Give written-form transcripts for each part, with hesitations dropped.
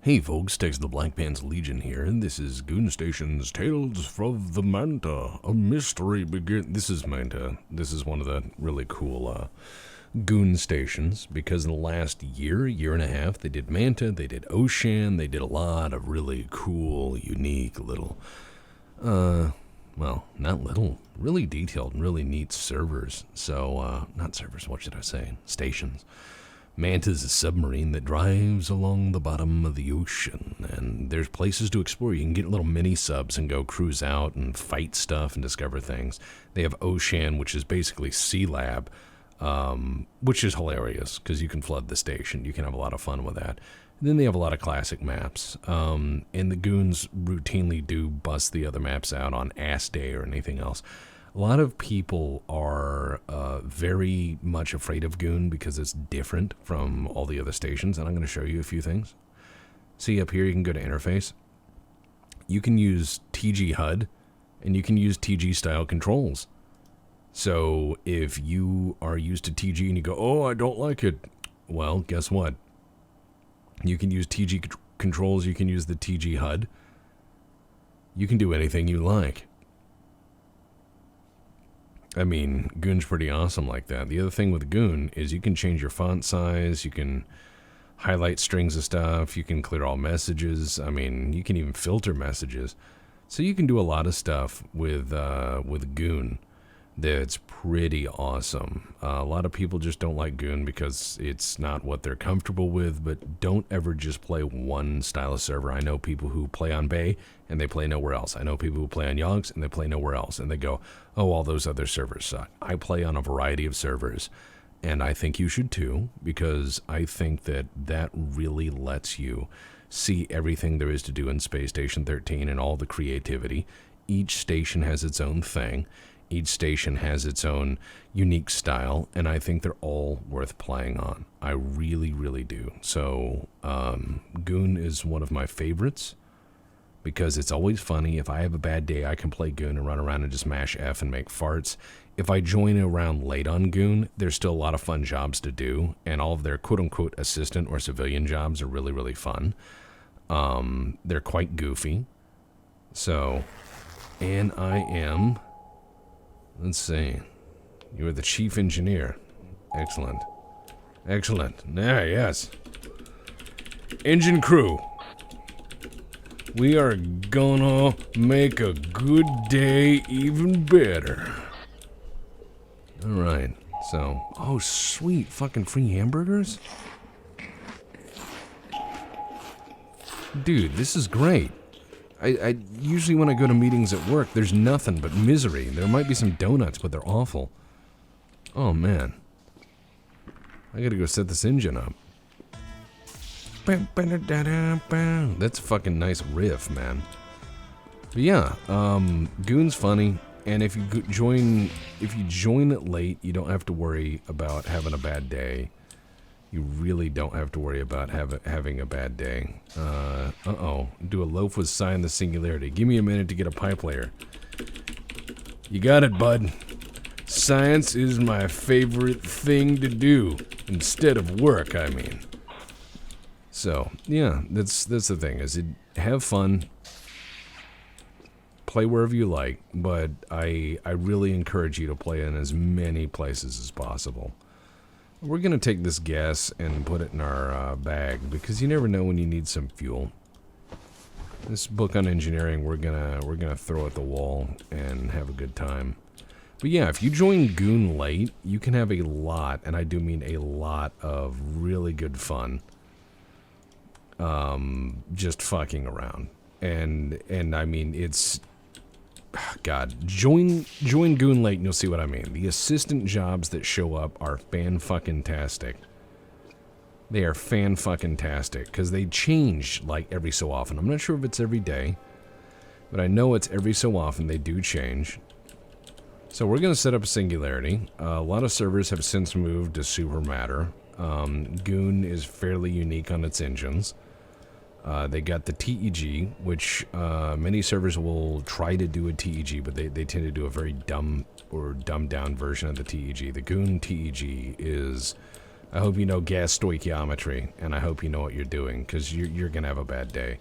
Hey folks, Tex the Black Pants Legion here, and this is Goonstation's Tales from the Manta. A mystery begin. This is Manta. This is one of the really cool Goon stations, because in the last year and a half, they did Manta, they did Ocean, they did a lot of really cool, unique little, well, not little, really detailed and really neat servers. So, not servers, what should I say? Stations. Manta's a submarine that drives along the bottom of the ocean, and there's places to explore. You can get little mini subs and go cruise out and fight stuff and discover things. They have Ocean, which is basically Sea Lab, which is hilarious because you can flood the station. You can have a lot of fun with that. And then they have a lot of classic maps, and the goons routinely do bust the other maps out on Ass Day or anything else. A lot of people are very much afraid of Goon because it's different from all the other stations, and I'm going to show you a few things. See up here, you can go to Interface. You can use TG HUD, and you can use TG style controls. So if you are used to TG and you go, oh, I don't like it, well, guess what? You can use TG controls, you can use the TG HUD. You can do anything you like. I mean, Goon's pretty awesome like that. The other thing with Goon is you can change your font size, you can highlight strings of stuff, you can clear all messages. I mean, you can even filter messages. So you can do a lot of stuff with Goon that's pretty awesome. A lot of people just don't like Goon because it's not what they're comfortable with, but don't ever just play one style of server. I know people who play on Bay and they play nowhere else. I know people who play on Yogs and they play nowhere else, and they go, oh, all those other servers suck. I play on a variety of servers, and I think you should too, because I think that that really lets you see everything there is to do in Space Station 13 and all the creativity. Each station has its own thing. Each station has its own unique style, and I think they're all worth playing on. I really, really do. So, Goon is one of my favorites because it's always funny. If I have a bad day, I can play Goon and run around and just mash F and make farts. If I join around late on Goon, there's still a lot of fun jobs to do, and all of their quote-unquote assistant or civilian jobs are really, really fun. They're quite goofy. So, and I am... Let's see. You are the chief engineer. Excellent. Excellent. Yes. Engine crew. We are gonna make a good day even better. Alright. So, oh sweet, fucking free hamburgers? Dude, this is great. I usually when I go to meetings at work, there's nothing but misery. There might be some donuts, but they're awful. Oh, man. I gotta go set this engine up. That's a fucking nice riff, man. But yeah, Goon's funny, and if you join it late, you don't have to worry about having a bad day. You really don't have to worry about having a bad day. Do a loaf with Sire and the Singularity. Give me a minute to get a pipe layer. You got it, bud. Science is my favorite thing to do. Instead of work, I mean. So, yeah, that's the thing, is have fun. Play wherever you like, but I really encourage you to play in as many places as possible. We're going to take this gas and put it in our bag, because you never know when you need some fuel. This book on engineering, we're gonna throw at the wall and have a good time. But yeah, if you join Goon late, you can have a lot, and I do mean a lot, of really good fun. Just fucking around. And I mean, it's... God, join Goon late and you'll see what I mean. The assistant jobs that show up are fan-fucking-tastic. They are fan-fucking-tastic, because they change, like, every so often. I'm not sure if it's every day, but I know it's every so often they do change. So we're going to set up a Singularity. A lot of servers have since moved to Supermatter. Goon is fairly unique on its engines. They got the TEG, which many servers will try to do a TEG, but they tend to do a very dumb or dumbed down version of the TEG. The Goon TEG is I hope you know gas stoichiometry, and I hope you know what you're doing, because you're going to have a bad day.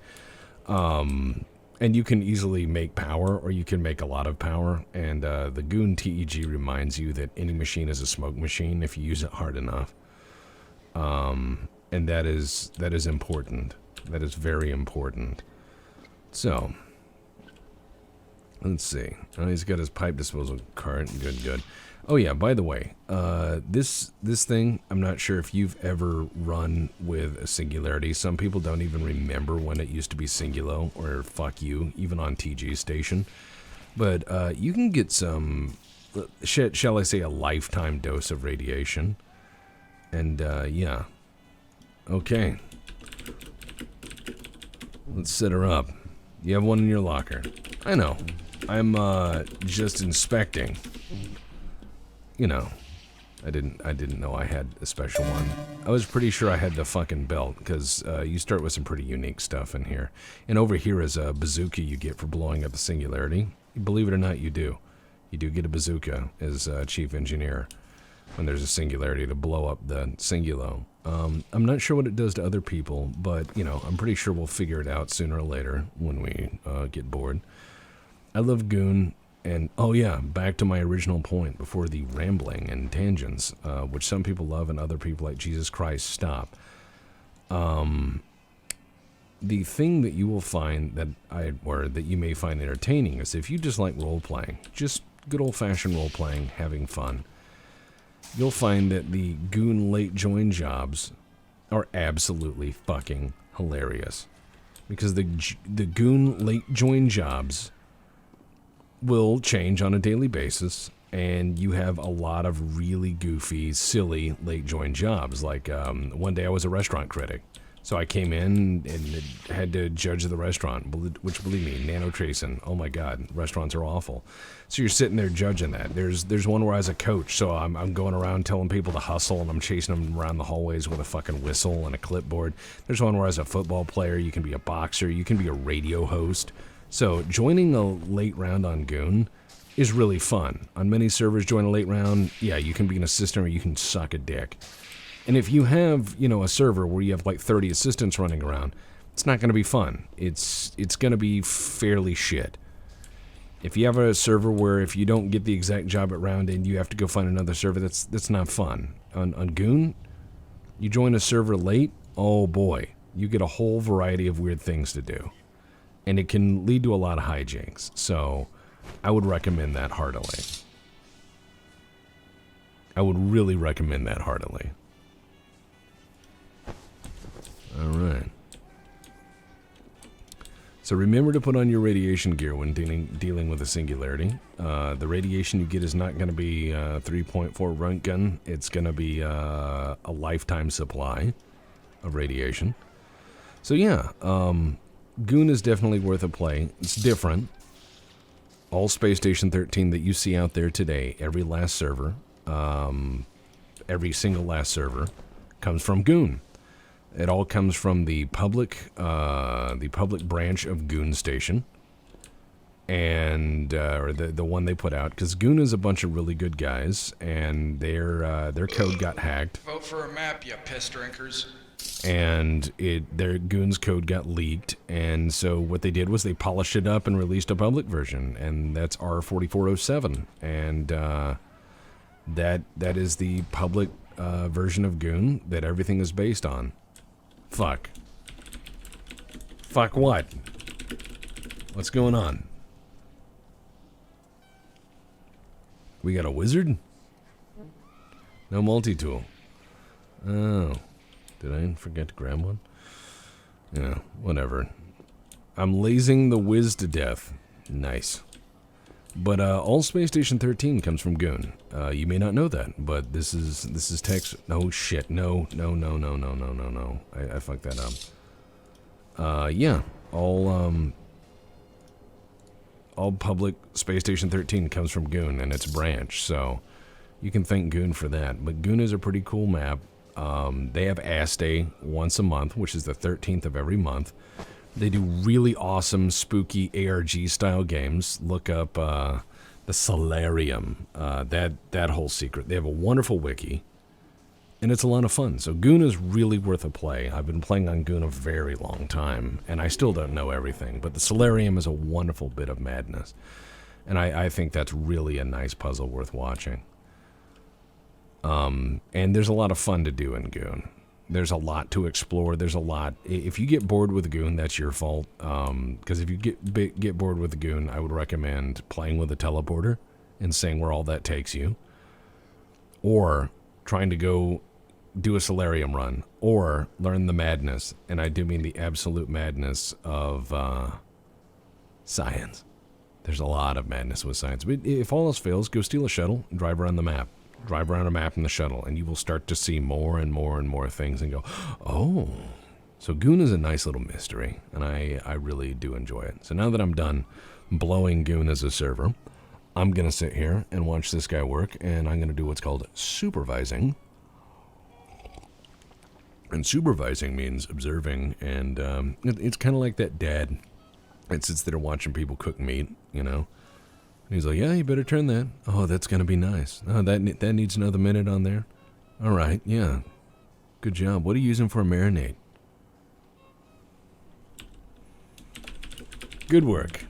And you can easily make power, or you can make a lot of power, and the Goon TEG reminds you that any machine is a smoke machine if you use it hard enough. And that is important. That is very important. So, let's see. Oh, he's got his pipe disposal cart. Good. Oh yeah, by the way, this thing, I'm not sure if you've ever run with a Singularity. Some people don't even remember when it used to be Singulo, or fuck you, even on TG Station. But you can get some, shall I say, a lifetime dose of radiation. And yeah. Okay. Let's set her up. You have one in your locker. I know. I'm just inspecting. You know, I didn't know I had a special one. I was pretty sure I had the fucking belt, because you start with some pretty unique stuff in here. And over here is a bazooka you get for blowing up the Singularity. Believe it or not, you do. You do get a bazooka as chief engineer when there's a Singularity to blow up the Singulo. I'm not sure what it does to other people, but, you know, I'm pretty sure we'll figure it out sooner or later when we get bored. I love Goon. And, oh yeah, back to my original point before the rambling and tangents, which some people love and other people like, Jesus Christ, stop. The thing that you will find that you may find entertaining is if you just like role-playing, just good old-fashioned role-playing, having fun, you'll find that the Goon late join jobs are absolutely fucking hilarious. Because the Goon late join jobs will change on a daily basis, and you have a lot of really goofy, silly late join jobs. Like one day I was a restaurant critic, so I came in and had to judge the restaurant, which, believe me, nano tracing, oh my god, restaurants are awful. So you're sitting there judging that. There's one where I was a coach, so I'm going around telling people to hustle, and I'm chasing them around the hallways with a fucking whistle and a clipboard. There's one where I was a football player. You can be a boxer, you can be a radio host. So joining a late round on Goon is really fun. On many servers, join a late round, yeah, you can be an assistant or you can suck a dick. And if you have, you know, a server where you have like 30 assistants running around, it's not going to be fun. It's going to be fairly shit. If you have a server where if you don't get the exact job at round end, you have to go find another server, that's not fun. On Goon, you join a server late, oh boy, you get a whole variety of weird things to do. And it can lead to a lot of hijinks. So I would recommend that heartily. I would really recommend that heartily. All right. So remember to put on your radiation gear when dealing with a Singularity. The radiation you get is not going to be 3.4 Röntgen. It's going to be a lifetime supply of radiation. So yeah, Goon is definitely worth a play. It's different. All Space Station 13 that you see out there today, every last server, every single last server, comes from Goon. It all comes from the public branch of Goonstation, and or the one they put out, because Goon is a bunch of really good guys, and their code got hacked. Vote for a map, you piss drinkers. And their Goon's code got leaked, and so what they did was they polished it up and released a public version, and that's R4407, and that is the public version of Goon that everything is based on. Fuck what? What's going on? We got a wizard? No multi-tool. Oh. Did I forget to grab one? Yeah, whatever. I'm lasing the whiz to death. Nice. But all Space Station 13 comes from Goon. You may not know that, but this is text. No shit. No. I fucked that up. Yeah. All public Space Station 13 comes from Goon and its branch, so you can thank Goon for that. But Goon is a pretty cool map. They have Ass Day once a month, which is the 13th of every month. They do really awesome, spooky ARG-style games. Look up the Solarium, that whole secret. They have a wonderful wiki. And it's a lot of fun. So Goon is really worth a play. I've been playing on Goon a very long time, and I still don't know everything. But the Solarium is a wonderful bit of madness. And I think that's really a nice puzzle worth watching. And there's a lot of fun to do in Goon. There's a lot to explore. There's a lot. If you get bored with Goon, that's your fault. Because if you get bored with Goon, I would recommend playing with a teleporter and seeing where all that takes you. Or trying to go do a Solarium run, or learn the madness, and I do mean the absolute madness of science. There's a lot of madness with science. But if all else fails, go steal a shuttle and drive around the map. Drive around a map in the shuttle, and you will start to see more and more and more things and go, oh. So Goon is a nice little mystery, and I really do enjoy it. So now that I'm done blowing Goon as a server, I'm going to sit here and watch this guy work, and I'm going to do what's called supervising. And supervising means observing, and it's kind of like that dad that sits there watching people cook meat, you know. And he's like, yeah, you better turn that. Oh, that's going to be nice. Oh, that needs another minute on there. All right, yeah. Good job. What are you using for a marinade? Good work.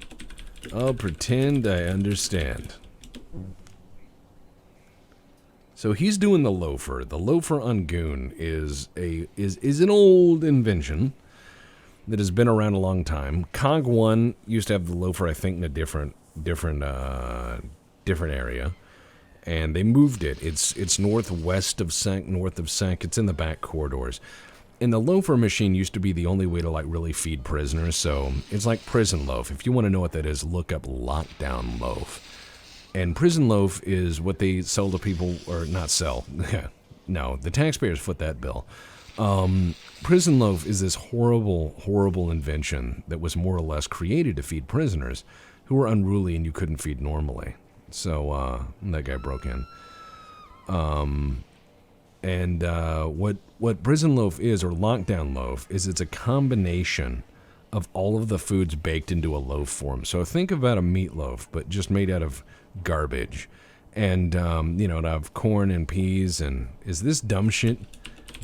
I'll pretend I understand. So he's doing the loafer. The loafer on Goon is an old invention that has been around a long time. Cog 1 used to have the loafer, I think, in a different area, and they moved it. It's northwest of Sank, north of Sank. It's in the back corridors. And the loafer machine used to be the only way to like really feed prisoners, so it's like prison loaf. If you want to know what that is, look up lockdown loaf. And prison loaf is what they sell to people, or not sell. No, the taxpayers foot that bill. Prison loaf is this horrible, horrible invention that was more or less created to feed prisoners who were unruly and you couldn't feed normally. So that guy broke in. What prison loaf is, or lockdown loaf, is it's a combination of all of the foods baked into a loaf form. So think about a meatloaf, but just made out of garbage. And, it'll have corn and peas, and is this dumb shit?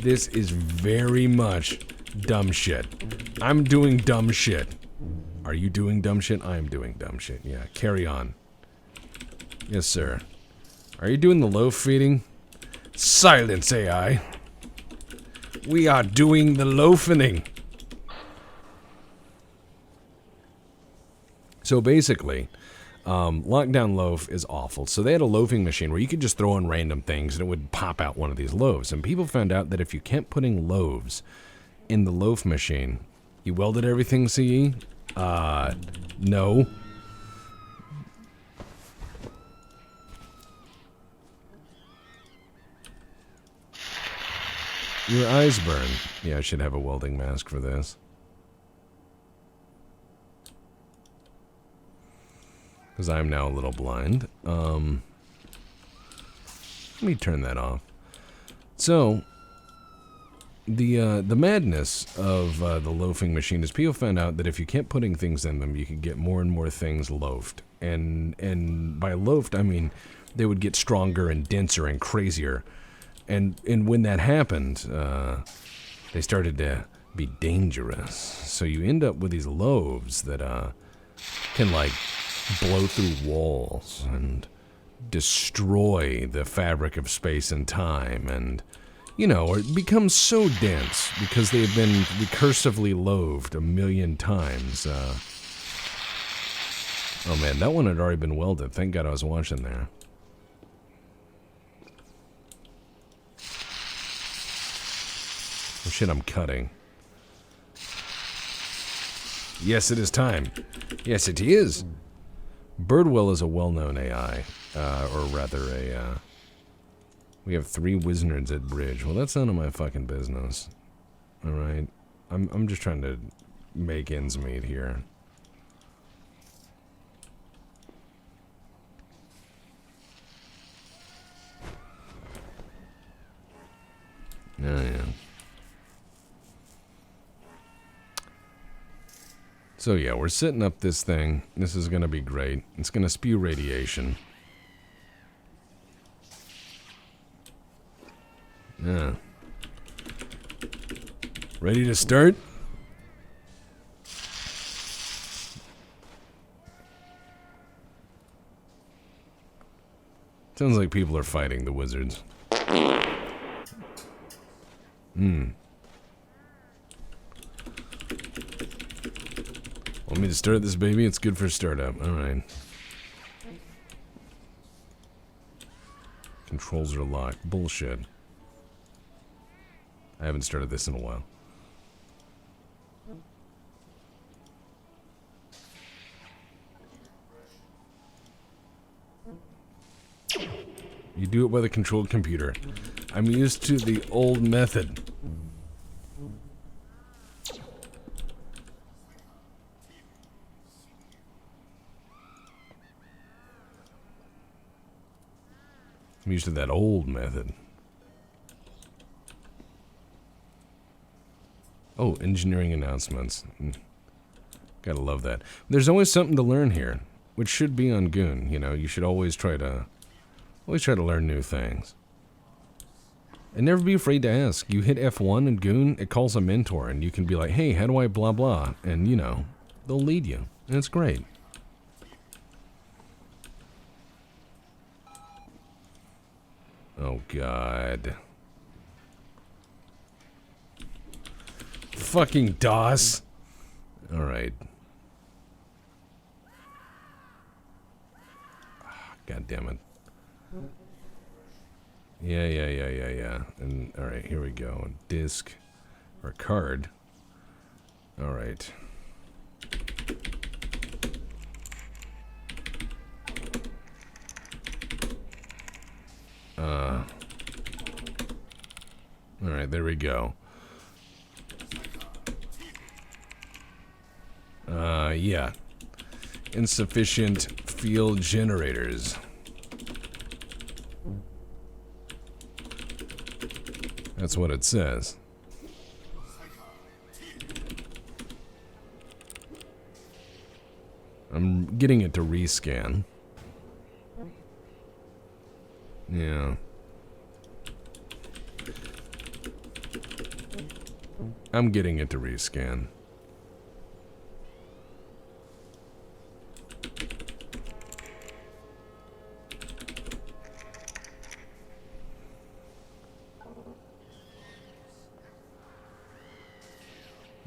This is very much dumb shit. I'm doing dumb shit. Are you doing dumb shit? I am doing dumb shit, yeah. Carry on. Yes, sir. Are you doing the loaf feeding? Silence, AI. We are doing the loafing. So basically, lockdown loaf is awful. So they had a loafing machine where you could just throw in random things and it would pop out one of these loaves. And people found out that if you kept putting loaves in the loaf machine, you welded everything, CE? No. Your eyes burn. Yeah, I should have a welding mask for this. Because I'm now a little blind. Let me turn that off. So, the madness of the loafing machine is people found out that if you kept putting things in them, you could get more and more things loafed. And by loafed, I mean they would get stronger and denser and crazier. And when that happened, they started to be dangerous. So you end up with these loaves that can, like, blow through walls and destroy the fabric of space and time. And, or it becomes so dense because they've been recursively loaved a million times. Oh, man, that one had already been welded. Thank God I was watching there. Oh shit, I'm cutting. Yes, it is time. Yes, it is. Birdwell is a well-known AI, or rather we have 3 wizards at bridge. Well, that's none of my fucking business. All right, I'm just trying to make ends meet here. Oh yeah. So yeah, we're setting up this thing. This is going to be great. It's going to spew radiation. Yeah. Ready to start? Sounds like people are fighting the wizards. Want me to start this baby? It's good for startup. Alright. Controls are locked. Bullshit. I haven't started this in a while. You do it by the controlled computer. I'm used to the old method. I'm used to that old method. Oh, engineering announcements. Gotta love that. There's always something to learn here, which should be on Goon. You know, you should always try to learn new things. And never be afraid to ask. You hit F1 in Goon, it calls a mentor, and you can be like, hey, how do I blah blah? And, you know, they'll lead you. And it's great. Oh, God. Fucking DOS. Alright. God damn it. Yeah. And, alright, here we go. Disc. Or card. Alright. Alright, there we go. Yeah. Insufficient field generators. That's what it says. I'm getting it to rescan. Yeah. I'm getting it to rescan.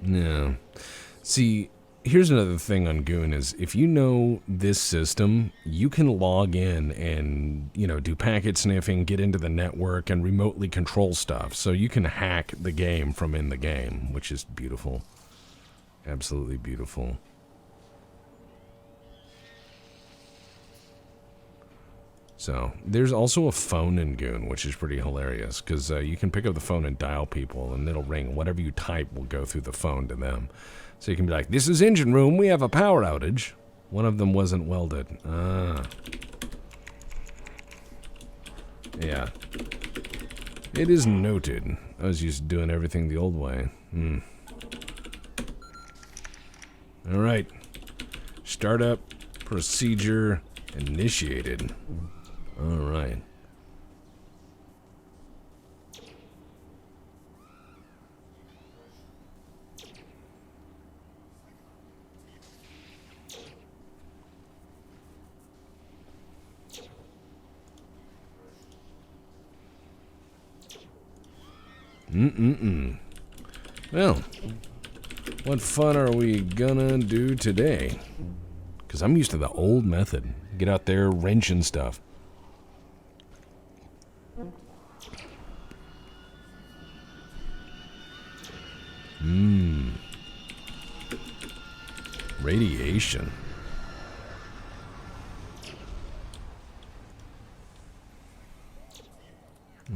Yeah. See, here's another thing on Goon is if you know this system, you can log in and, you know, do packet sniffing, get into the network, and remotely control stuff. So you can hack the game from in the game, which is beautiful. Absolutely beautiful. So, there's also a phone in Goon, which is pretty hilarious, because you can pick up the phone and dial people, and it'll ring. Whatever you type will go through the phone to them. So you can be like, this is engine room, we have a power outage. One of them wasn't welded. Ah. Yeah. It is noted. I was used to doing everything the old way. Alright. Startup procedure initiated. Alright. Well, what fun are we gonna do today? Because I'm used to the old method. Get out there, wrenching stuff. Radiation.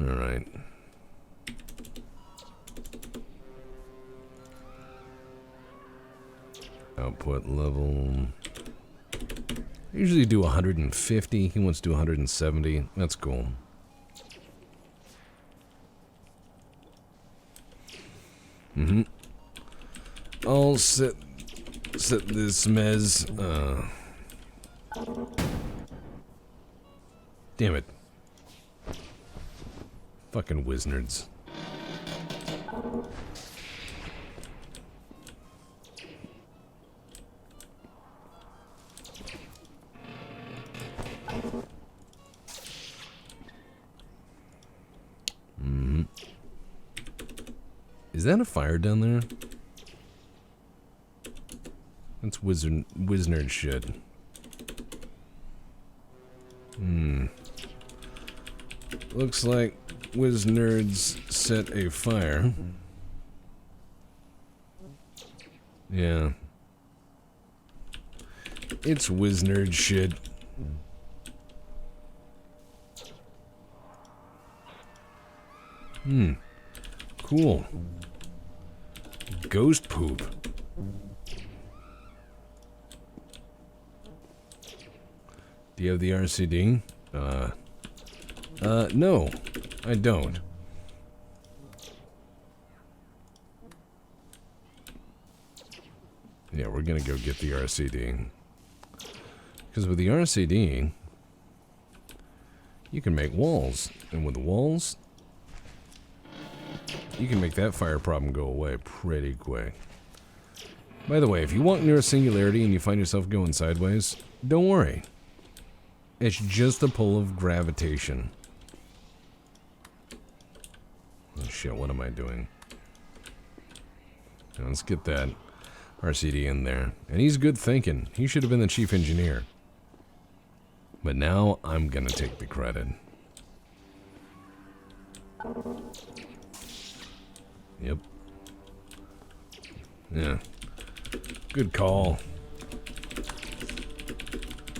All right. Output level. I usually do 150. He wants to do 170. That's cool. I'll set this mez. Damn it. Fucking wizards. Is that a fire down there? That's wizard shit. Looks like wizards set a fire. Yeah. It's wizard shit. Cool. Ghost poop. Do you have the RCD? No, I don't. Yeah, we're gonna go get the RCD. Because with the RCD, you can make walls. And with the walls, you can make that fire problem go away pretty quick. By the way, if you walk near a singularity and you find yourself going sideways, don't worry. It's just the pull of gravitation. Oh shit, what am I doing? Now, let's get that RCD in there. And he's good thinking. He should have been the chief engineer. But now I'm gonna take the credit. Yep. Yeah. Good call.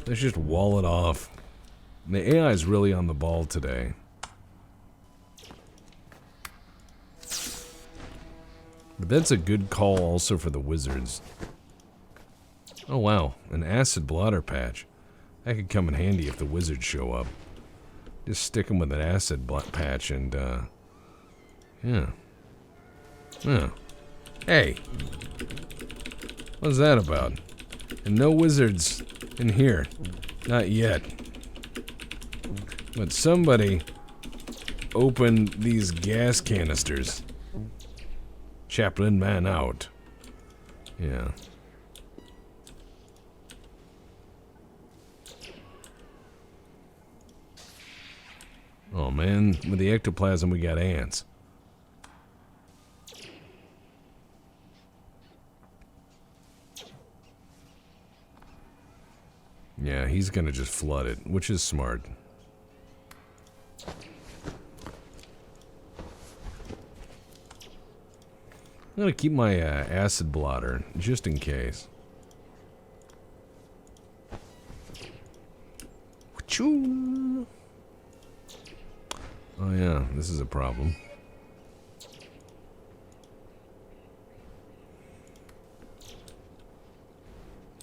Let's just wall it off. The AI is really on the ball today. But that's a good call also for the wizards. Oh wow, an acid blotter patch. That could come in handy if the wizards show up. Just stick them with an acid patch and, yeah. Yeah. Hey! What's that about? And no wizards in here. Not yet. But somebody opened these gas canisters. Chaplain man out. Yeah. Oh man, with the ectoplasm we got ants. Yeah, he's gonna just flood it, which is smart. I'm gonna keep my acid blotter, just in case. Choo. Oh yeah, this is a problem.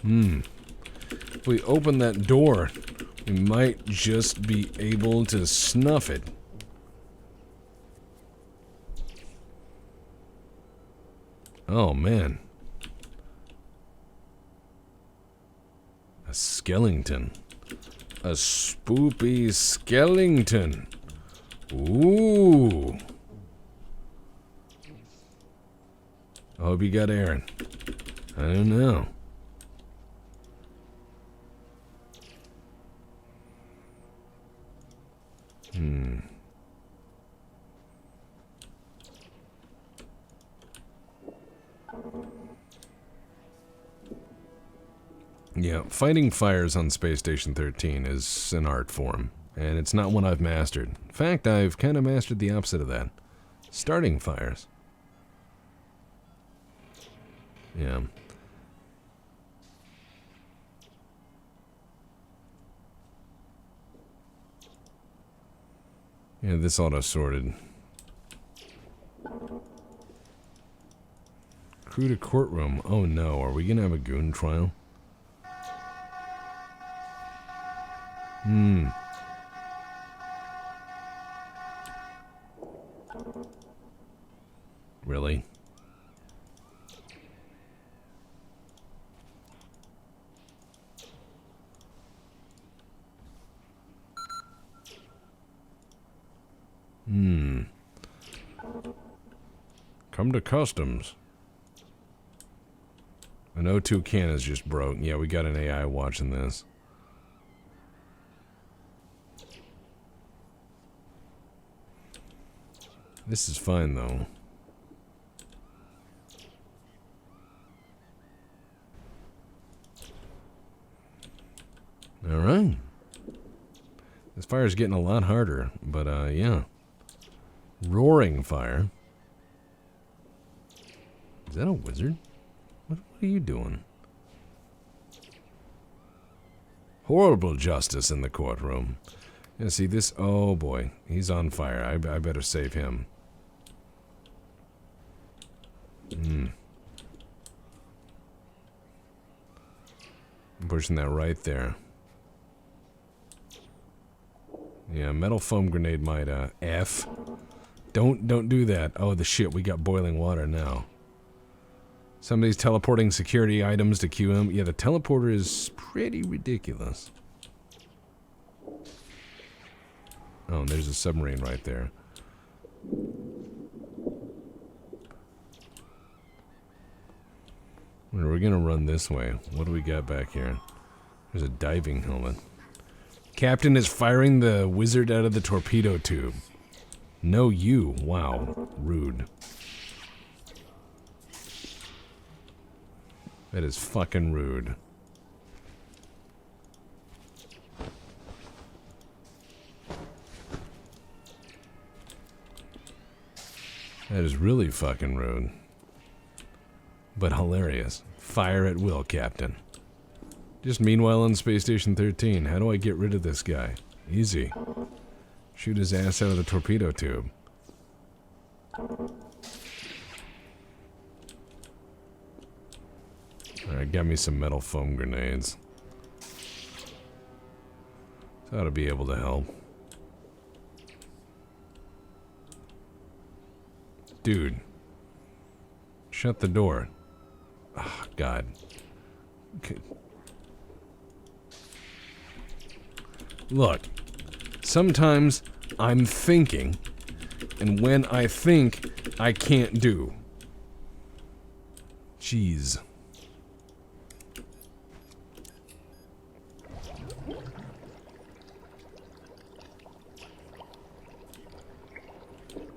If we open that door, we might just be able to snuff it. Oh man. A skeleton. A spoopy skeleton. Ooh. I hope you got Aaron. I don't know. Yeah, fighting fires on Space Station 13 is an art form, and it's not one I've mastered. In fact, I've kind of mastered the opposite of that. Starting fires. Yeah. Yeah, this auto-sorted. Crew to courtroom. Oh no, are we gonna have a goon trial? Really? Come to customs. An O2 can is just broke. Yeah, we got an AI watching this. This is fine, though. Alright. This fire's getting a lot harder, but, yeah. Roaring fire. Is that a wizard? What are you doing? Horrible justice in the courtroom. Yeah, see this? Oh boy, he's on fire. I better save him. I'm pushing that right there. Yeah, metal foam grenade might, F. Don't do that. Oh, the shit, we got boiling water now. Somebody's teleporting security items to QM. Yeah, the teleporter is pretty ridiculous. Oh, and there's a submarine right there. We're gonna run this way. What do we got back here? There's a diving helmet. Captain is firing the wizard out of the torpedo tube. No, you. Wow. Rude. That is fucking rude. That is really fucking rude. But hilarious. Fire at will, Captain. Just meanwhile on Space Station 13, how do I get rid of this guy? Easy. Shoot his ass out of the torpedo tube. Alright, got me some metal foam grenades. So ought to be able to help. Dude. Shut the door. Oh, God. Okay. Look. Sometimes I'm thinking, and when I think, I can't do. Jeez.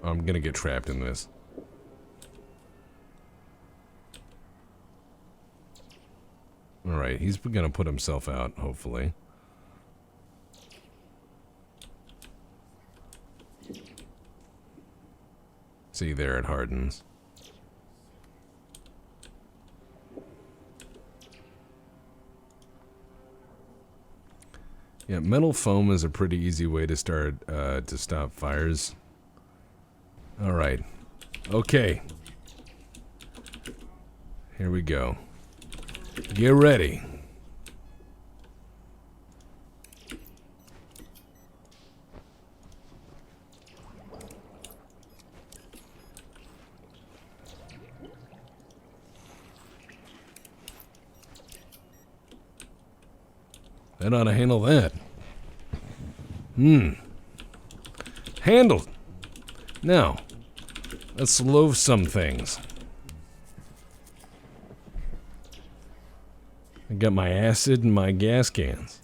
I'm gonna get trapped in this. Alright, he's gonna put himself out, hopefully. See, there it hardens. Yeah, metal foam is a pretty easy way to start, to stop fires. Alright. Okay. Here we go. Get ready. That ought to handle that. Handled. Now, let's loaf some things. I got my acid and my gas cans.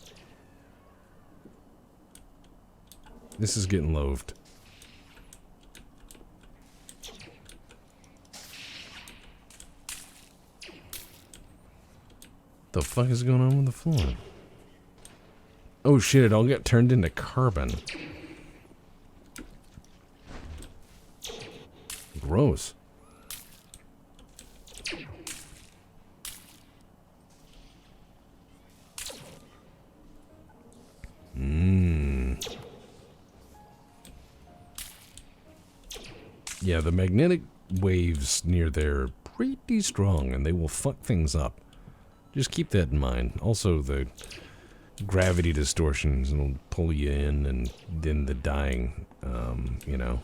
This is getting loafed. The fuck is going on with the floor? Oh shit, it all got turned into carbon. Gross. Yeah, the magnetic waves near there are pretty strong and they will fuck things up. Just keep that in mind. Also, the gravity distortions will pull you in, and then the dying, you know,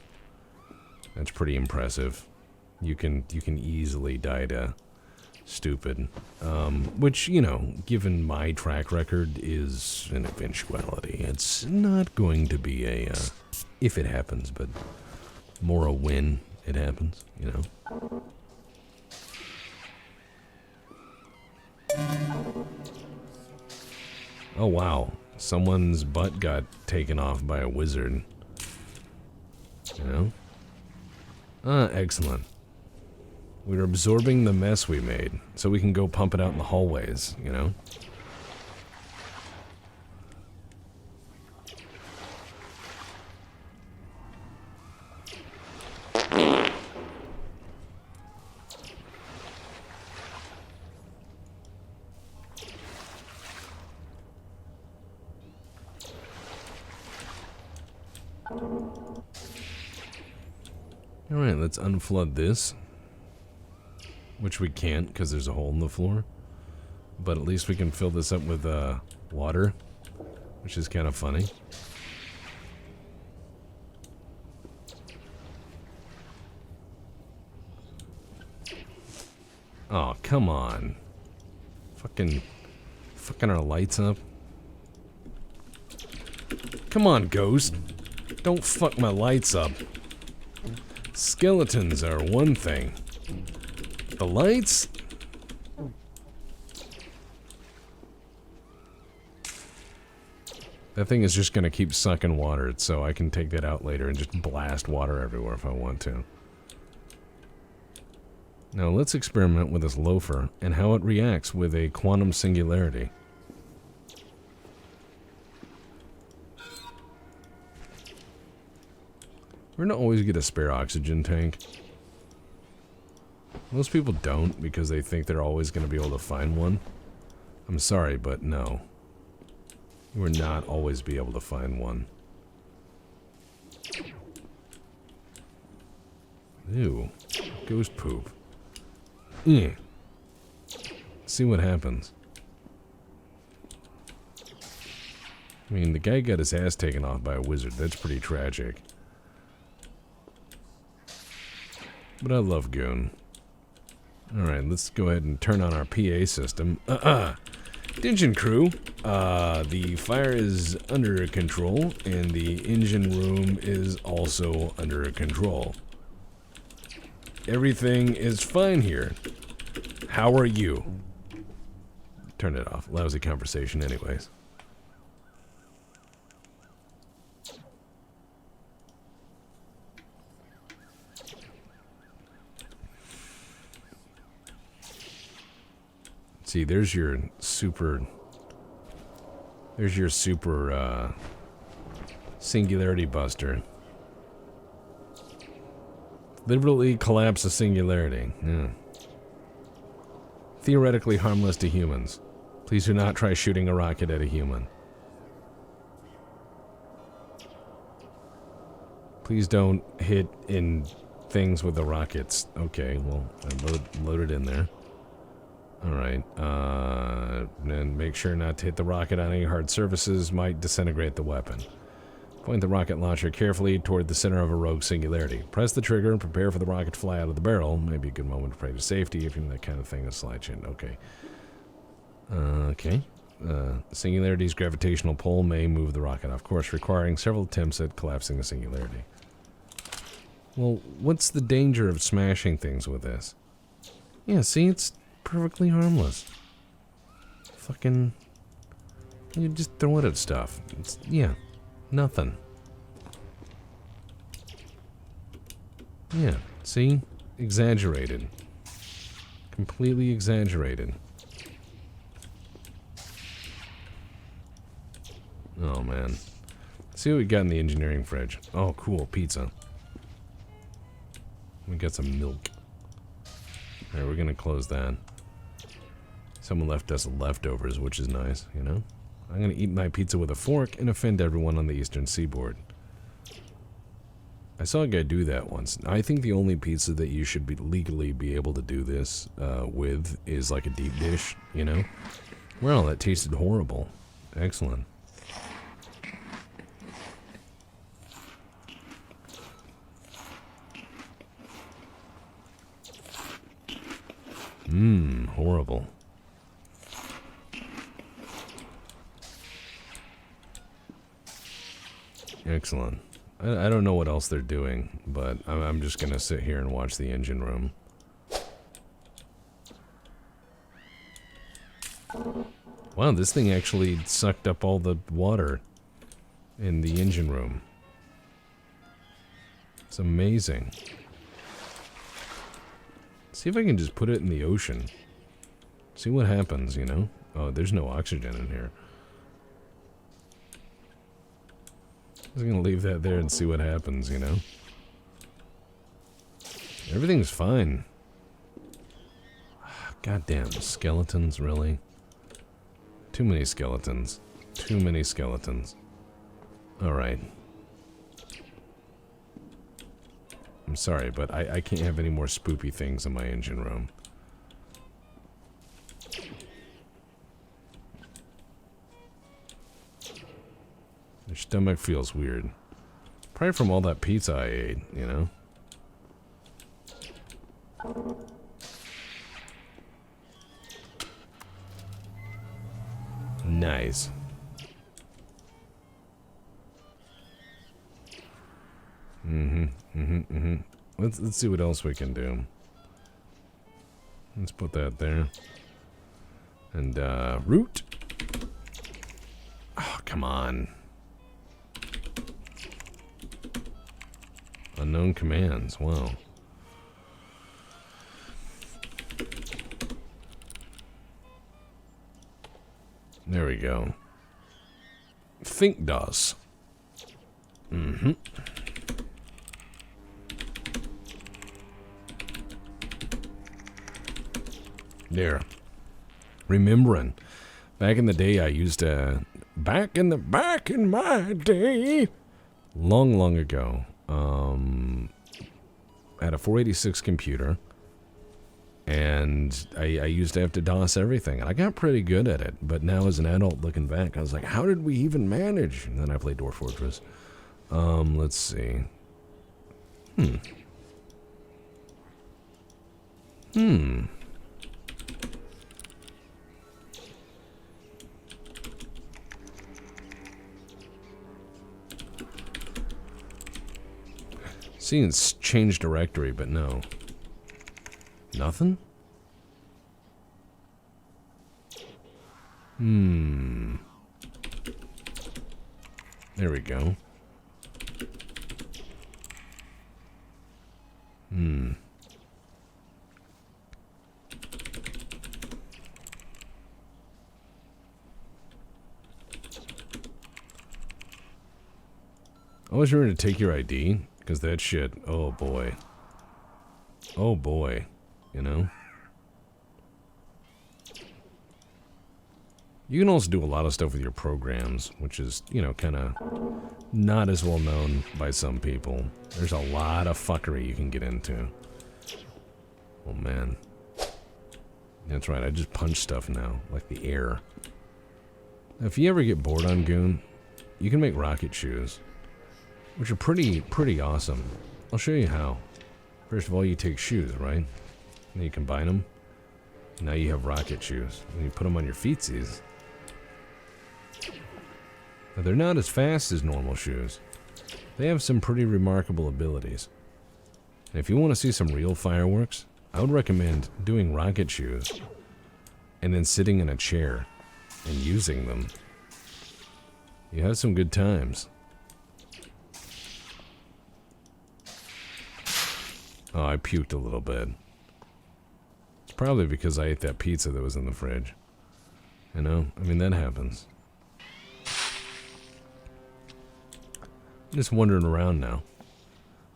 that's pretty impressive. You can easily die to stupid, which, you know, given my track record, is an eventuality. It's not going to be a if it happens, but more a win. It happens, you know. Oh wow, someone's butt got taken off by a wizard. You know? Excellent. We're absorbing the mess we made, so we can go pump it out in the hallways, you know? Alright, let's unflood this. Which we can't, because there's a hole in the floor. But at least we can fill this up with water, which is kind of funny. Oh, come on. Fucking our lights up. Come on, ghost. Don't fuck my lights up. Skeletons are one thing. The lights? That thing is just gonna keep sucking water, so I can take that out later and just blast water everywhere if I want to. Now let's experiment with this loafer and how it reacts with a quantum singularity. We're gonna always get a spare oxygen tank. Most people don't because they think they're always gonna be able to find one. I'm sorry, but no. You will not always be able to find one. Ew. Ghost poop. Yeah. See what happens. I mean, the guy got his ass taken off by a wizard. That's pretty tragic. But I love Goon. Alright, let's go ahead and turn on our PA system. Engine crew, the fire is under control, and the engine room is also under control. Everything is fine here. How are you? Turn it off. Lousy conversation anyways. See, there's your super singularity buster. Literally collapse a singularity. Yeah. Theoretically harmless to humans. Please do not try shooting a rocket at a human. Please don't hit in things with the rockets. Okay, well, I load it in there. Alright, and make sure not to hit the rocket on any hard surfaces, might disintegrate the weapon. Point the rocket launcher carefully toward the center of a rogue singularity. Press the trigger and prepare for the rocket to fly out of the barrel. Maybe a good moment to pray to safety if you know that kind of thing is slide chin. Okay. Okay. Singularity's gravitational pull may move the rocket off course, requiring several attempts at collapsing the singularity. Well, what's the danger of smashing things with this? Yeah, see, it's perfectly harmless. Fucking... You just throw it at stuff. It's, yeah, nothing. Yeah, see? Exaggerated. Completely exaggerated. Oh, man. See what we got in the engineering fridge. Oh, cool, pizza. We got some milk. Alright, we're gonna close that. Someone left us leftovers, which is nice, you know? I'm gonna eat my pizza with a fork and offend everyone on the eastern seaboard. I saw a guy do that once. I think the only pizza that you should legally be able to do this with is like a deep dish, you know? Well, that tasted horrible. Excellent. Horrible. Excellent. I don't know what else they're doing, but I'm just gonna sit here and watch the engine room. Wow, this thing actually sucked up all the water in the engine room. It's amazing. See if I can just put it in the ocean. See what happens, you know? Oh, there's no oxygen in here. I was gonna leave that there and see what happens, you know? Everything's fine. Goddamn, skeletons, really? Too many skeletons. Too many skeletons. Alright. I'm sorry, but I can't have any more spoopy things in my engine room. Your stomach feels weird. Probably from all that pizza I ate, you know? Nice. Let's see what else we can do. Let's put that there. And, root. Oh, come on. Unknown commands, wow. There we go. Think DOS. There. Remembering. Back in the day I used to... Back in my day. Long ago. I had a 486 computer. And I used to have to DOS everything. And I got pretty good at it. But now as an adult looking back, I was like, how did we even manage? And then I played Dwarf Fortress. Let's see. See, it's change directory, but no. Nothing? There we go. Always remember to take your ID, because that shit, oh boy. Oh boy, you know? You can also do a lot of stuff with your programs, which is, you know, kind of not as well known by some people. There's a lot of fuckery you can get into. Oh man. That's right, I just punch stuff now, like the air. Now, if you ever get bored on Goon, you can make rocket shoes, which are pretty awesome. I'll show you how. First of all, you take shoes, right? Then you combine them. Now you have rocket shoes. And you put them on your feetsies. Now, they're not as fast as normal shoes. They have some pretty remarkable abilities. And if you want to see some real fireworks, I would recommend doing rocket shoes and then sitting in a chair and using them. You have some good times. Oh, I puked a little bit. It's probably because I ate that pizza that was in the fridge. You know? I mean, that happens. I'm just wandering around now.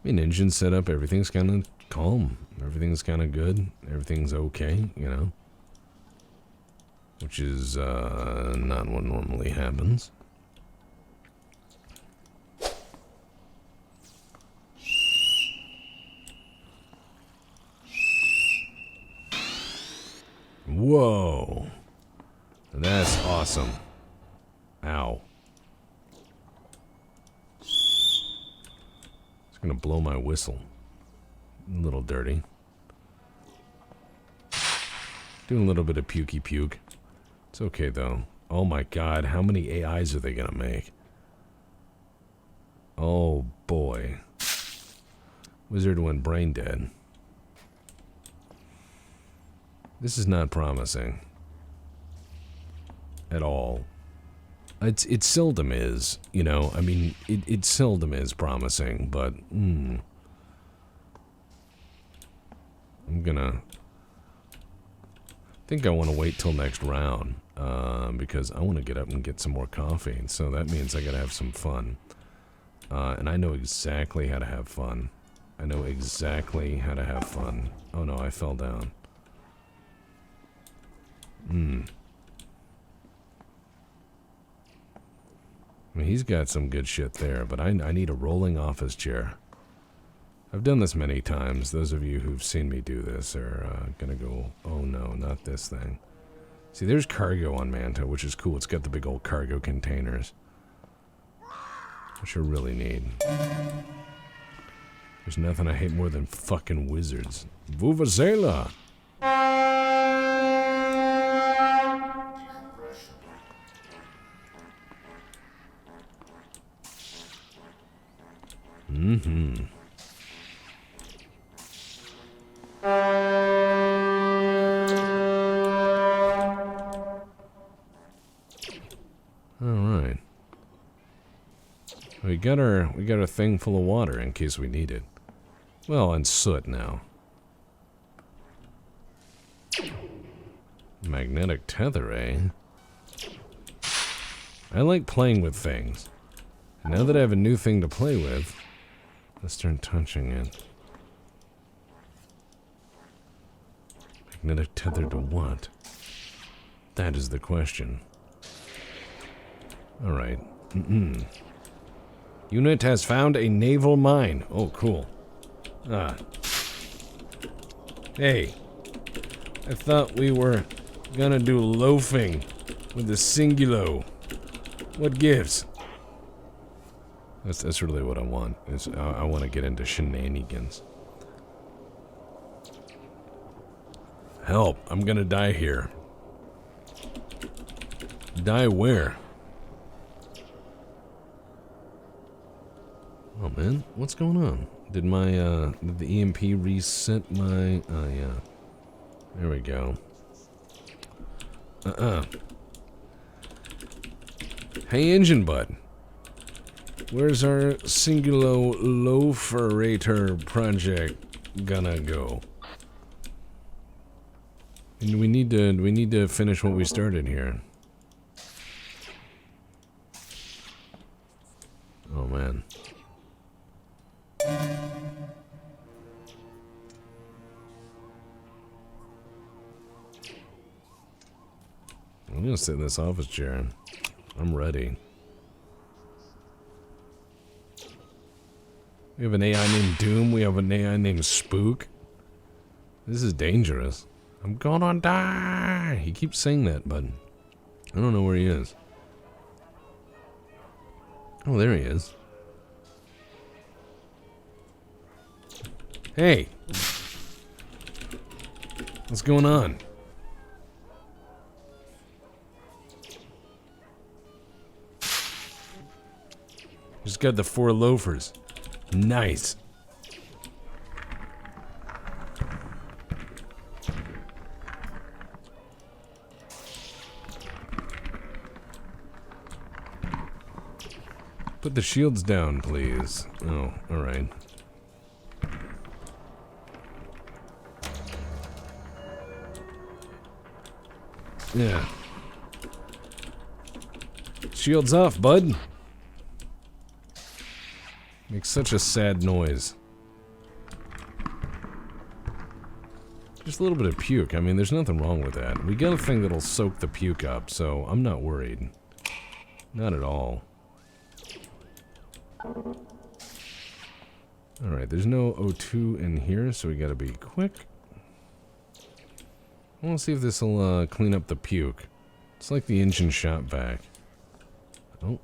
I mean, engine setup, everything's kind of calm. Everything's kind of good. Everything's okay, you know? Which is, not what normally happens. Whoa. That's awesome. Ow. It's gonna blow my whistle. A little dirty. Doing a little bit of pukey puke. It's okay though. Oh my god, how many AIs are they gonna make? Oh boy. Wizard went brain dead. This is not promising. At all. It seldom is, you know. I mean, it seldom is promising, but... I'm gonna... I think I want to wait till next round, because I want to get up and get some more coffee, so that means I gotta have some fun. And I know exactly how to have fun. I know exactly how to have fun. Oh no, I fell down. I mean, he's got some good shit there, but I need a rolling office chair. I've done this many times. Those of you who've seen me do this are gonna go, oh no, not this thing. See, there's cargo on Manta, which is cool. It's got the big old cargo containers, which are really neat. There's nothing I hate more than fucking wizards. Vuvuzela! Alright. We got our thing full of water in case we need it. Well, and soot now. Magnetic tether, eh? I like playing with things. Now that I have a new thing to play with, let's start touching it. Magnetic tether to what? That is the question. Alright. Unit has found a naval mine. Oh, cool. Ah. Hey. I thought we were gonna do loafing with the Singulo. What gives? That's really what I want. I want to get into Shenanigans. Help, I'm gonna die here. Die where? Oh man, what's going on? Did my, did the EMP reset my, oh yeah. There we go. Hey engine bud. Where's our Singulo Loaferator project gonna go? And we need to finish what we started here. Oh man. I'm gonna sit in this office chair. I'm ready. We have an AI named Doom. We have an AI named Spook. This is dangerous. I'm gonna die. He keeps saying that, but I don't know where he is. Oh, there he is. Hey. What's going on? Just got the 4 loafers. Nice. Put the shields down, please. Oh, alright. Yeah. Shields off, bud. Makes such a sad noise. Just a little bit of puke. I mean, there's nothing wrong with that. We got a thing that'll soak the puke up, so I'm not worried. Not at all. Alright, there's no O2 in here, so we gotta be quick. I want to see if this will clean up the puke. It's like the engine shot back. Oh.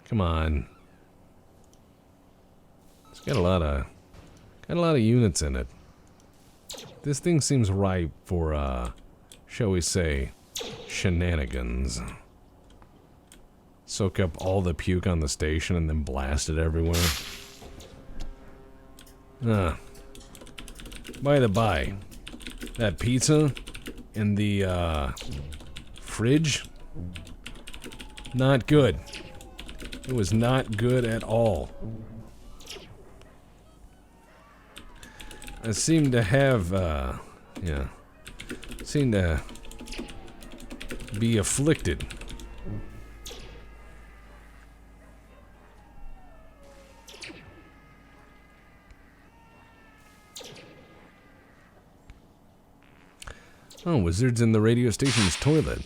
Come on. It's got a lot of units in it. This thing seems ripe for shall we say, shenanigans. Soak up all the puke on the station and then blast it everywhere. By the by, that pizza in the fridge, not good. It was not good at all. I seem to have, seem to be afflicted. Oh, wizards in the radio station's toilet.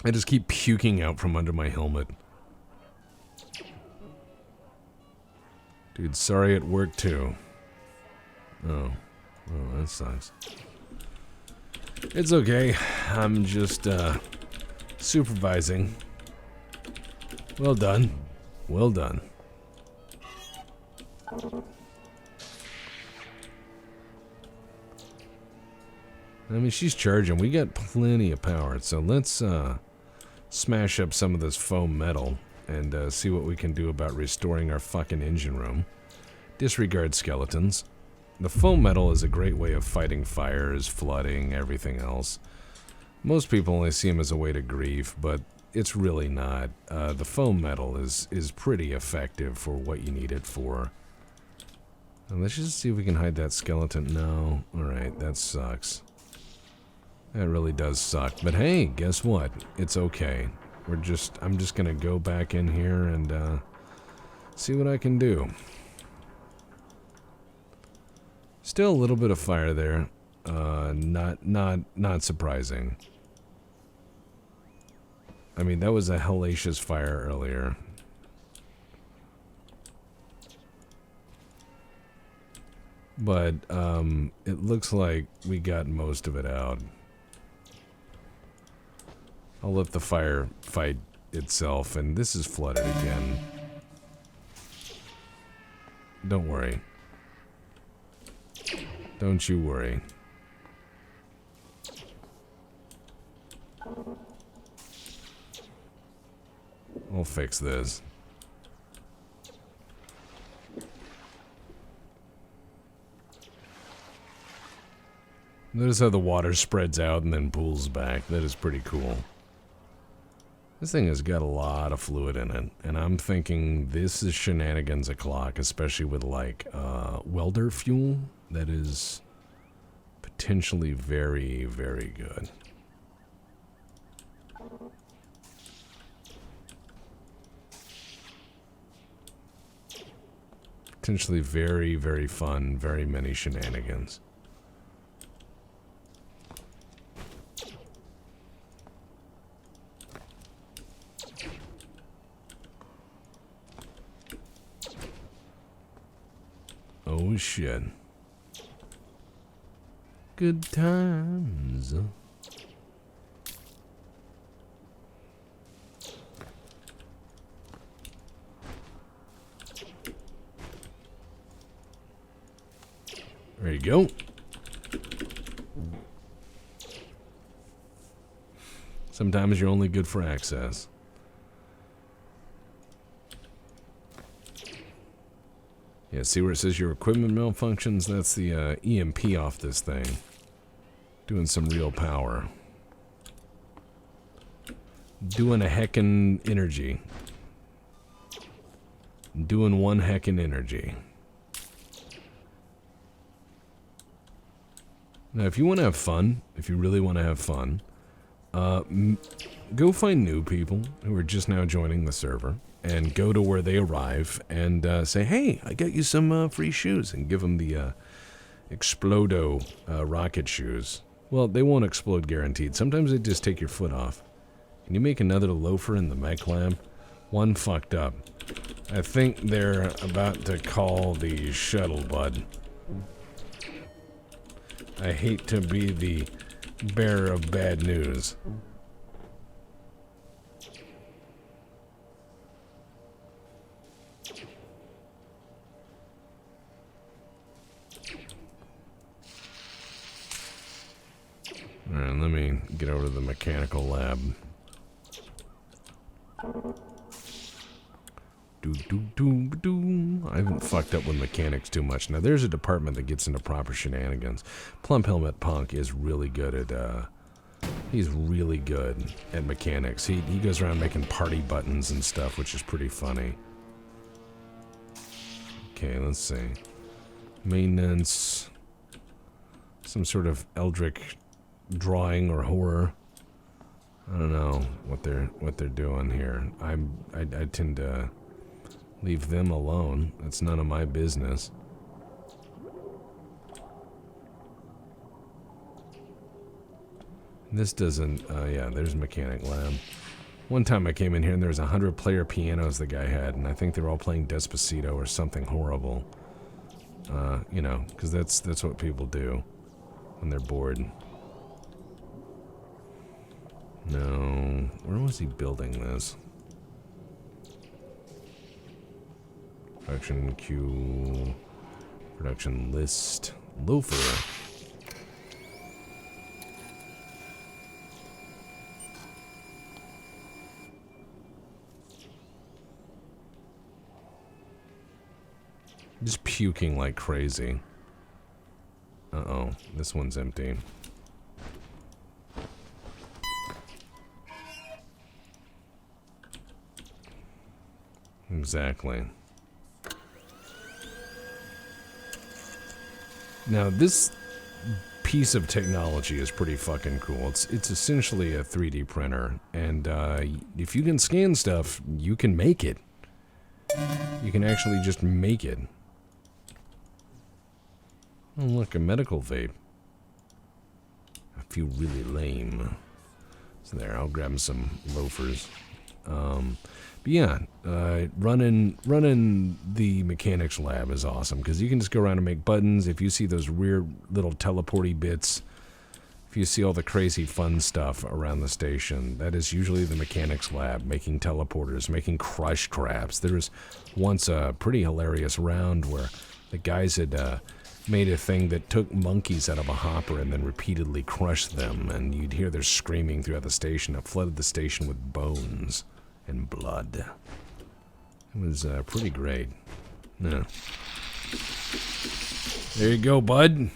I just keep puking out from under my helmet. Dude, sorry at work too. Oh, that sucks. It's okay. I'm just, supervising. Well done. Well done. I mean, she's charging. We got plenty of power. So let's smash up some of this foam metal and see what we can do about restoring our fucking engine room. Disregard skeletons. The foam metal is a great way of fighting fires, flooding, everything else. Most people only see them as a way to grief, but it's really not. The foam metal is pretty effective for what you need it for. Let's just see if we can hide that skeleton. No. Alright, that sucks. That really does suck. But hey, guess what? It's okay. I'm just gonna go back in here and see what I can do. Still a little bit of fire there. Not surprising. I mean, that was a hellacious fire earlier. But it looks like we got most of it out. I'll let the fire fight itself, and this is flooded again. Don't worry. Don't you worry. I'll fix this. Notice how the water spreads out and then pools back. That is pretty cool. This thing has got a lot of fluid in it, and I'm thinking this is shenanigans o'clock, especially with like welder fuel. That is potentially very, very good. Potentially very, very fun, very many shenanigans. Oh shit. Good times. There you go. Sometimes you're only good for access. Yeah, see where it says your equipment malfunctions? That's the EMP off this thing. Doing some real power. Doing a heckin' energy. Doing one heckin' energy. Now, if you want to have fun, if you really want to have fun, go find new people who are just now joining the server. And go to where they arrive and say, hey, I got you some free shoes, and give them the Explodo rocket shoes. Well, they won't explode guaranteed. Sometimes they just take your foot off. Can you make another loafer in the mech lab? One fucked up. I think they're about to call the shuttle, bud. I hate to be the bearer of bad news. Alright, let me get over to the mechanical lab. I haven't fucked up with mechanics too much. Now, there's a department that gets into proper shenanigans. Plump Helmet Punk is really good at, he's really good at mechanics. He goes around making party buttons and stuff, which is pretty funny. Okay, let's see. Maintenance. Some sort of eldritch drawing or horror. I don't know what they're doing here. I tend to leave them alone. That's none of my business. This doesn't, yeah, there's Mechanic Lab. One time I came in here and there was 100 player pianos the guy had, and I think they were all playing Despacito or something horrible. You know, because that's what people do when they're bored. No, where was he building this? Production queue, production list, loafer. Just puking like crazy. Uh-oh, this one's empty. Exactly. Now, this piece of technology is pretty fucking cool. It's essentially a 3D printer, and if you can scan stuff, you can make it. You can actually just make it. Oh, look, a medical vape. I feel really lame. So there, I'll grab some loafers. But yeah, running the mechanics lab is awesome because you can just go around and make buttons. If you see those weird little teleporty bits, if you see all the crazy fun stuff around the station, that is usually the mechanics lab, making teleporters, making crush traps. There was once a pretty hilarious round where the guys had made a thing that took monkeys out of a hopper and then repeatedly crushed them, and you'd hear their screaming throughout the station. It flooded the station with bones and blood. It was pretty great. Yeah. There you go, bud.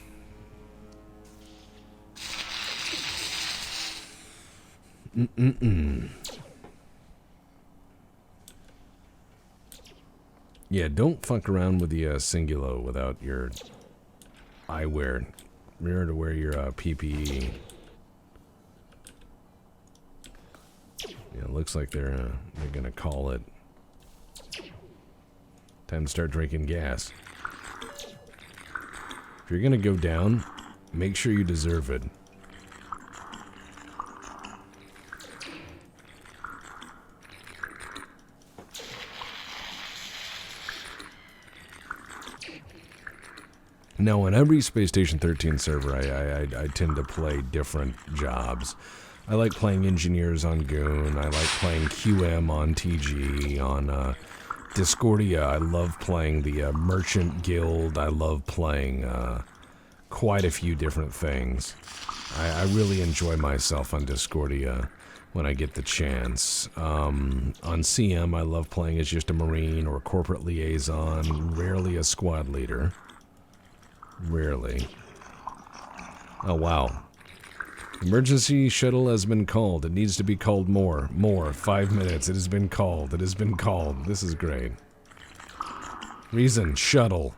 Yeah, don't fuck around with the Singulo without your eyewear. Remember to wear your PPE. Yeah, it looks like they're gonna call it. Time to start drinking gas. If you're gonna go down, make sure you deserve it. Now, on every Space Station 13 server, I tend to play different jobs. I like playing engineers on Goon. I like playing QM on TG. On Discordia, I love playing the Merchant Guild. I love playing quite a few different things. I really enjoy myself on Discordia when I get the chance. On CM, I love playing as just a Marine or a corporate liaison, rarely a squad leader. Rarely. Oh, wow. Emergency shuttle has been called. It needs to be called more. More. 5 minutes. It has been called. It has been called. This is great. Reason. Shuttle.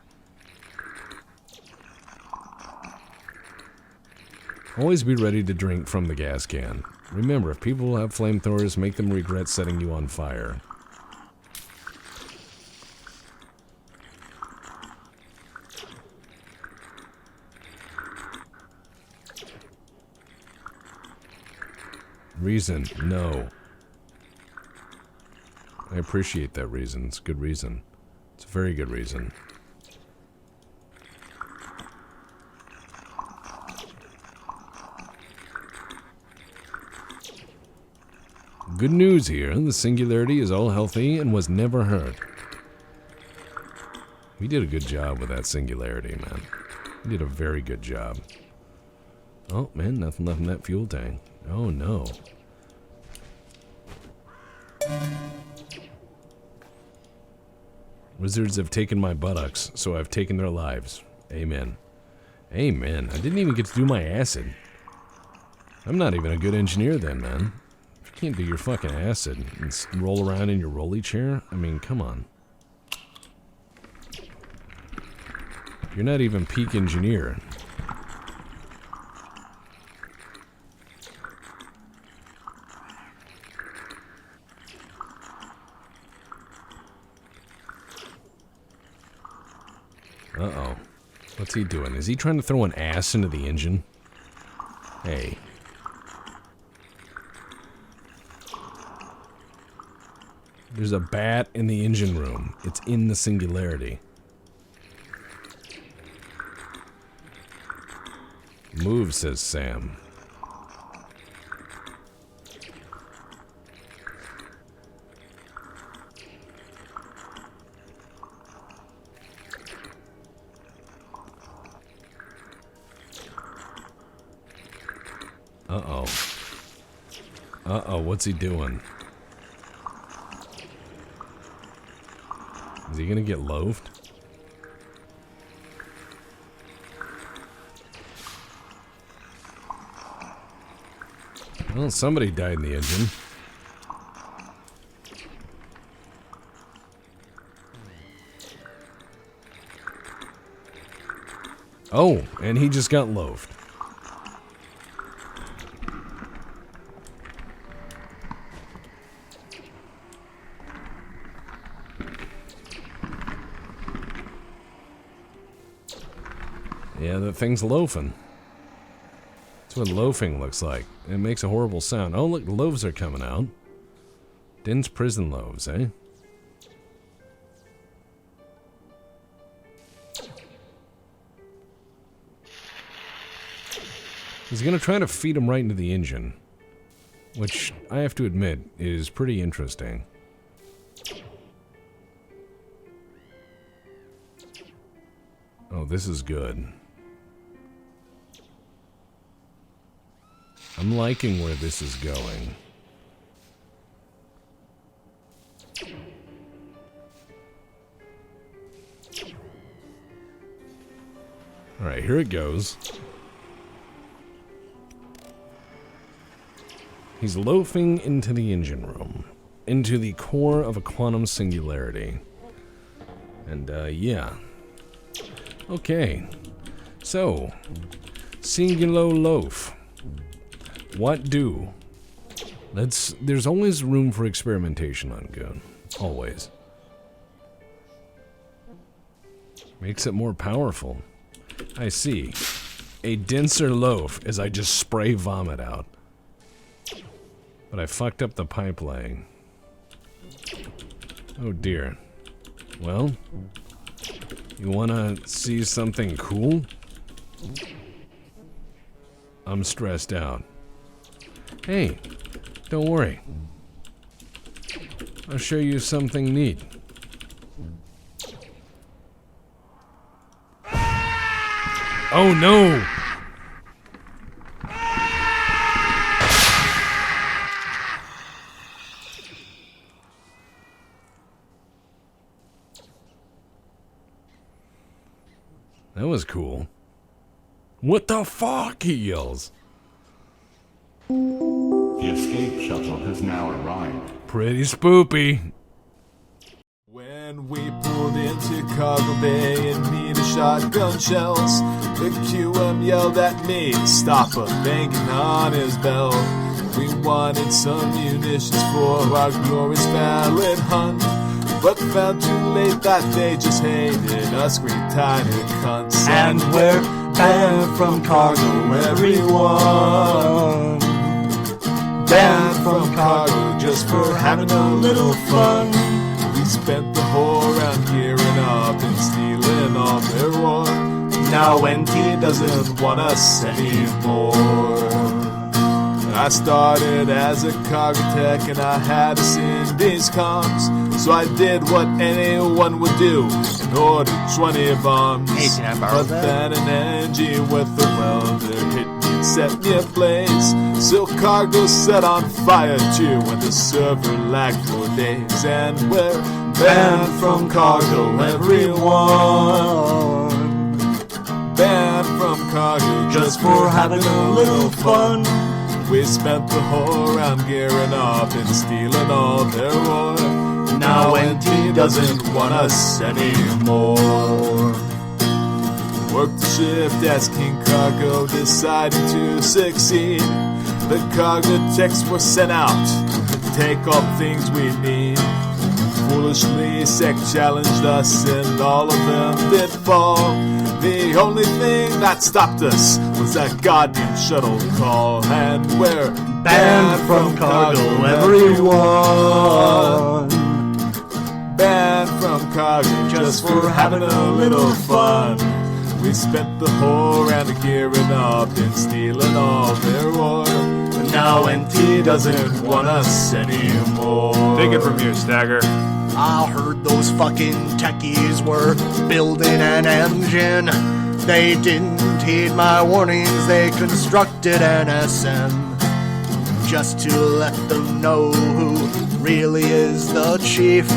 Always be ready to drink from the gas can. Remember, if people have flamethrowers, make them regret setting you on fire. Reason, no. I appreciate that reason. It's a good reason. It's a very good reason. Good news here. The Singularity is all healthy and was never hurt. We did a good job with that Singularity, man. We did a very good job. Oh, man, nothing left in that fuel tank. Oh, no. Wizards have taken my buttocks, so I've taken their lives. Amen. Amen. I didn't even get to do my acid. I'm not even a good engineer then, man. If you can't do your fucking acid and roll around in your rolly chair, I mean, come on. You're not even peak engineer. Uh-oh. What's he doing? Is he trying to throw an ass into the engine? Hey. There's a bat in the engine room. It's in the Singularity. Move, says Sam. Uh-oh. Uh-oh, what's he doing? Is he gonna get loafed? Well, somebody died in the engine. Oh, and he just got loafed. Yeah, that thing's loafing. That's what loafing looks like. It makes a horrible sound. Oh, look, the loaves are coming out. Din's prison loaves, eh? He's gonna try to feed him right into the engine, which I have to admit is pretty interesting. Oh, this is good. I'm liking where this is going. Alright, here it goes. He's loafing into the engine room. Into the core of a quantum singularity. And, yeah. Okay. So, singulo loaf. What do? There's always room for experimentation on Goon. Always. Makes it more powerful. I see. A denser loaf as I just spray vomit out. But I fucked up the pipe laying. Oh dear. Well, you wanna see something cool? I'm stressed out. Hey, don't worry. I'll show you something neat. Oh no! That was cool. What the fuck? He yells. The escape shuttle has now arrived. Pretty spoopy. When we pulled into Cargo Bay and needed shotgun shells, the QM yelled at me to stop a banging on his bell. We wanted some munitions for our glorious valid hunt, but found too late that they just hated us green tiny cunts. And we're banned from cargo, everyone. Banned from cargo just for having a little fun. We spent the whole round gearing up and stealing all their ore. Now NT doesn't want us anymore. I started as a cargo tech and I had a Cindy's comms, so I did what anyone would do and ordered 20 bombs. Hey, can I borrow but that? then an engine with a welder hit me and set me ablaze. So cargo set on fire too when the server lagged for days. And we're banned from cargo, everyone. Banned from cargo just for having a little fun. We spent the whole round gearing up and stealing all their ore. Now NT doesn't want us anymore. Worked the shift as King Cargo decided to succeed. The cargo techs were sent out to take all things we need. Foolishly, Sec challenged us and all of them did fall. The only thing that stopped us was that goddamn shuttle call. And we're banned from cargo, everyone. Banned from cargo just for having a little fun. We spent the whole round gearing up and stealing all their ore. And now NT doesn't want us anymore. Take it from here, Stagger. I heard those fucking techies were building an engine. They didn't heed my warnings, they constructed an SM. Just to let them know who really is the chief.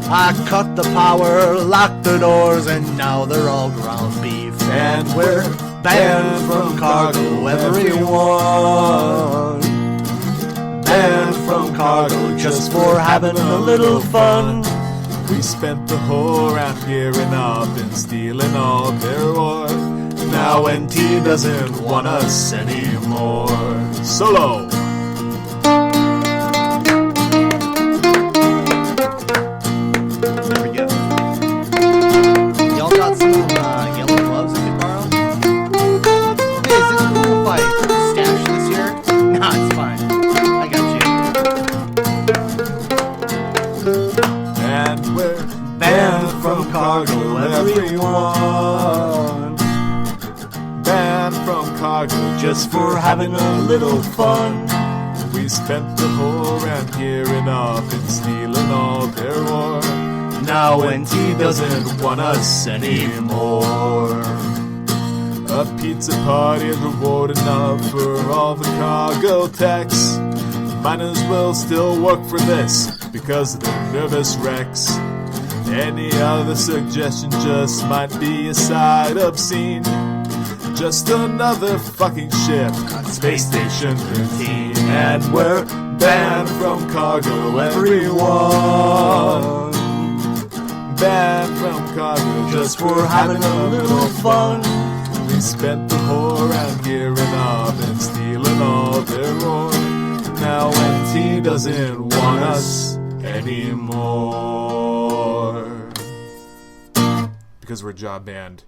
I cut the power, locked the doors, and now they're all ground beef. And we're banned from cargo, everyone. Banned from cargo just for having a little fun. We spent the whole round gearing up and stealing all their ore. Now NT doesn't want us anymore. Solo! There we go. Y'all got some yellow gloves I could borrow? Hey, is it cool if I stash this here? Nah, it's fine. I got you. And we're banned from cargo, everyone. Banned from cargo just for having a little fun. We spent the whole round gearing up and stealing all their ore. Now NT doesn't want us anymore. A pizza party is reward enough for all the cargo techs. Might as well still work for this because of their nervous wrecks. Any other suggestion just might be a sight obscene. Just another fucking ship on Space Station 13. And we're banned from cargo, everyone. Banned from cargo just for having a little fun. We spent the whole round gearing up and stealing all their ore. Now NT doesn't want us anymore. Because we're job banned.